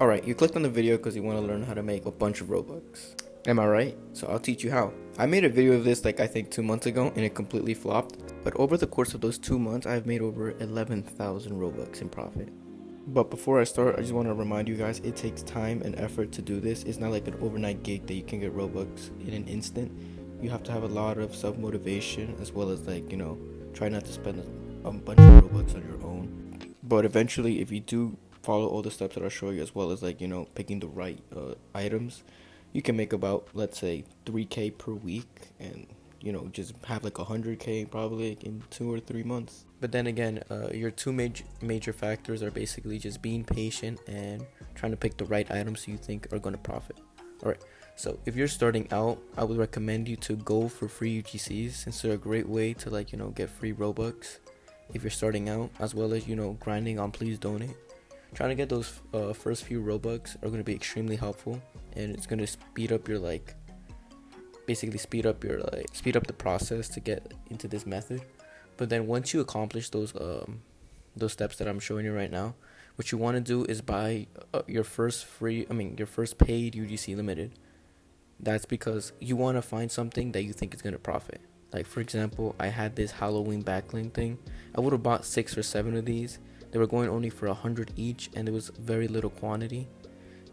Alright, you clicked on the video because you want to learn how to make a bunch of Robux. Am I right? So I'll teach you how. I made a video of this I think 2 months ago and it completely flopped. But over the course of those 2 months, I've made over 11,000 Robux in profit. But before I start, I just want to remind you guys, it takes time and effort to do this. It's not like an overnight gig that you can get Robux in an instant. You have to have a lot of self-motivation as well as try not to spend a bunch of Robux on your own. But eventually, if you do follow all the steps that I'll show you, as well as picking the right items, you can make about, let's say, 3K per week, and just have like 100K probably in 2 or 3 months. But then again, your two major factors are basically just being patient and trying to pick the right items you think are going to profit. All right, so if you're starting out, I would recommend you to go for free UGCs, since they're a great way to get free Robux if you're starting out, as well as grinding on Please Donate. Trying to get those first few Robux are going to be extremely helpful, and it's going to speed up your speed up the process to get into this method. But then once you accomplish those steps that I'm showing you right now, what you want to do is buy your first paid UGC limited. That's because you want to find something that you think is going to profit. Like, for example, I had this Halloween backlink thing. I would have bought 6 or 7 of these. They were going only for 100 each, and there was very little quantity.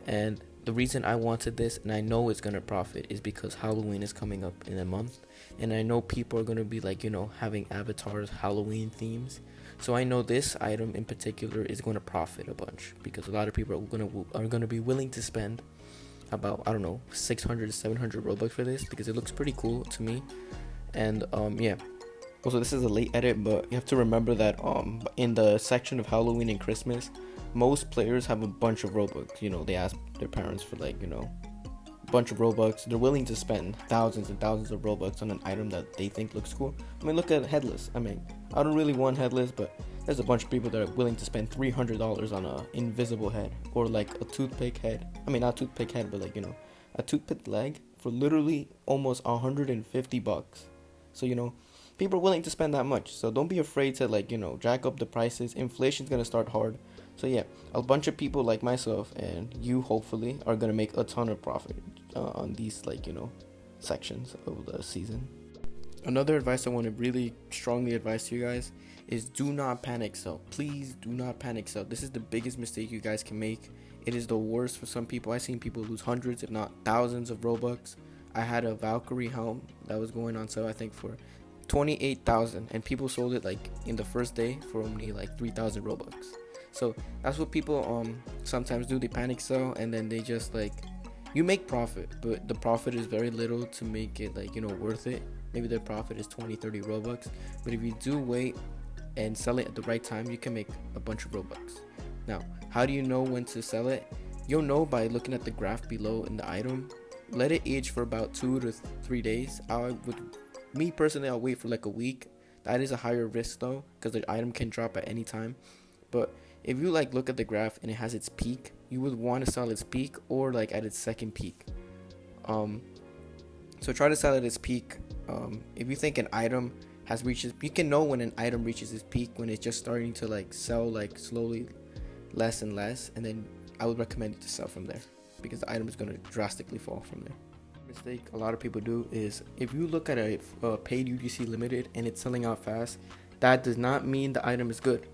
And the reason I wanted this, and I know it's going to profit, is because Halloween is coming up in a month. And I know people are going to be having avatars, Halloween themes. So I know this item in particular is going to profit a bunch, because a lot of people are going to be willing to spend about, 600 to 700 Robux for this, because it looks pretty cool to me. And yeah. Also, this is a late edit, but you have to remember that in the section of Halloween and Christmas, most players have a bunch of Robux. They ask their parents for a bunch of Robux. They're willing to spend thousands and thousands of Robux on an item that they think looks cool. Look at Headless. I don't really want Headless, but there's a bunch of people that are willing to spend $300 on a invisible head, or a toothpick head. Not toothpick head, but a toothpick leg for literally almost $150. So people are willing to spend that much. So don't be afraid to jack up the prices. Inflation's gonna start hard. So yeah, a bunch of people like myself and you hopefully are gonna make a ton of profit on these sections of the season. Another advice I want to really strongly advise to you guys is do not panic sell. Please do not panic sell. This is the biggest mistake you guys can make. It is the worst for some people. I've seen people lose hundreds, if not thousands of Robux. I had a Valkyrie helm that was going on sale, I think, for 28,000, and people sold it in the first day for only 3,000 Robux. So that's what people sometimes do. They panic sell, and then they just you make profit, but the profit is very little to make it worth it. Maybe their profit is 20-30 Robux, but if you do wait and sell it at the right time, you can make a bunch of Robux. Now, how do you know when to sell it? You'll know by looking at the graph below in the item. Let it age for about 2 to 3 days. Me personally, I'll wait for a week. That is a higher risk though, because the item can drop at any time. But if you look at the graph and it has its peak, you would want to sell its peak or at its second peak. So try to sell at its peak. If you think an item has reached, you can know when an item reaches its peak when it's just starting to sell slowly, less and less, and then I would recommend you to sell from there, because the item is going to drastically fall from there. Mistake a lot of people do is, if you look at a paid UGC limited and it's selling out fast, that does not mean the item is good.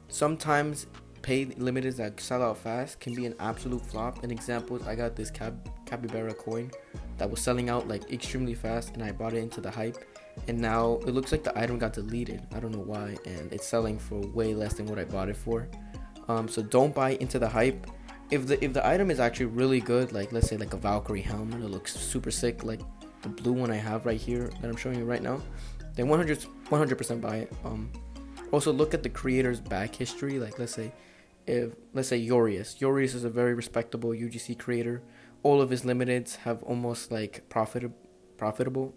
Sometimes paid limiteds that sell out fast can be an absolute flop. An example is I got this capybara coin that was selling out extremely fast, and I bought it into the hype, and now it looks like the item got deleted. I don't know why, and it's selling for way less than what I bought it for. So don't buy into the hype. If the item is actually really good, let's say a Valkyrie helm that looks super sick, like the blue one I have right here that I'm showing you right now, then 100% buy it. Also look at the creator's back history. Let's say Yorius is a very respectable UGC creator. All of his limiteds have almost profitable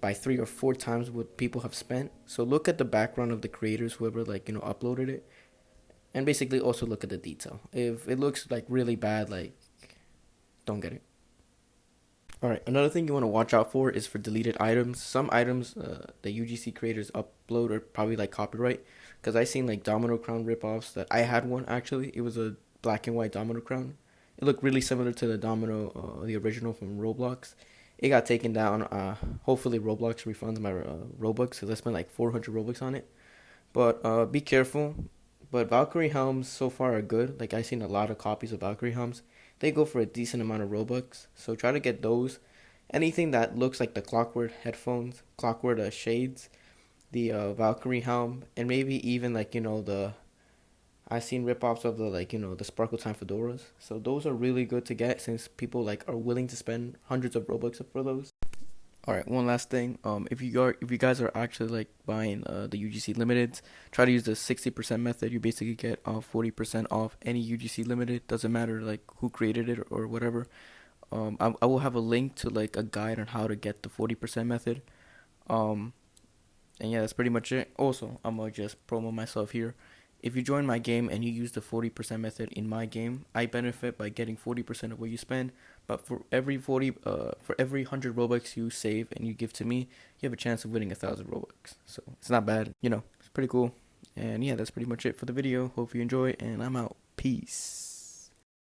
by 3 or 4 times what people have spent. So look at the background of the creators, whoever uploaded it. And basically also look at the detail. If it looks really bad, don't get it. Alright, another thing you want to watch out for is for deleted items. Some items that UGC creators upload are probably copyright. Because I seen Domino Crown ripoffs that I had one actually. It was a black and white Domino Crown. It looked really similar to the domino, the original from Roblox. It got taken down. Hopefully Roblox refunds my Robux because I spent like 400 Robux on it. But be careful. But Valkyrie helms so far are good. Like I've seen a lot of copies of Valkyrie helms. They go for a decent amount of Robux. So try to get those. Anything that looks like the Clockwork headphones, Clockwork shades, the Valkyrie helm, and maybe even like the I've seen rip-offs of the the Sparkle Time fedoras. So those are really good to get since people like are willing to spend hundreds of Robux for those. All right, one last thing. If you guys are actually like buying the UGC limiteds, try to use the 60% method. You basically get 40% off any UGC limited. Doesn't matter like who created it or whatever. I will have a link to like a guide on how to get the 40% method. Um, and yeah, that's pretty much it. Also, I'm gonna just promo myself here. If you join my game and you use the 40% method in my game, I benefit by getting 40% of what you spend. But for every 100 Robux you save and you give to me, you have a chance of winning 1,000 Robux. So it's not bad, it's pretty cool. And yeah, that's pretty much it for the video. Hope you enjoy, and I'm out. Peace.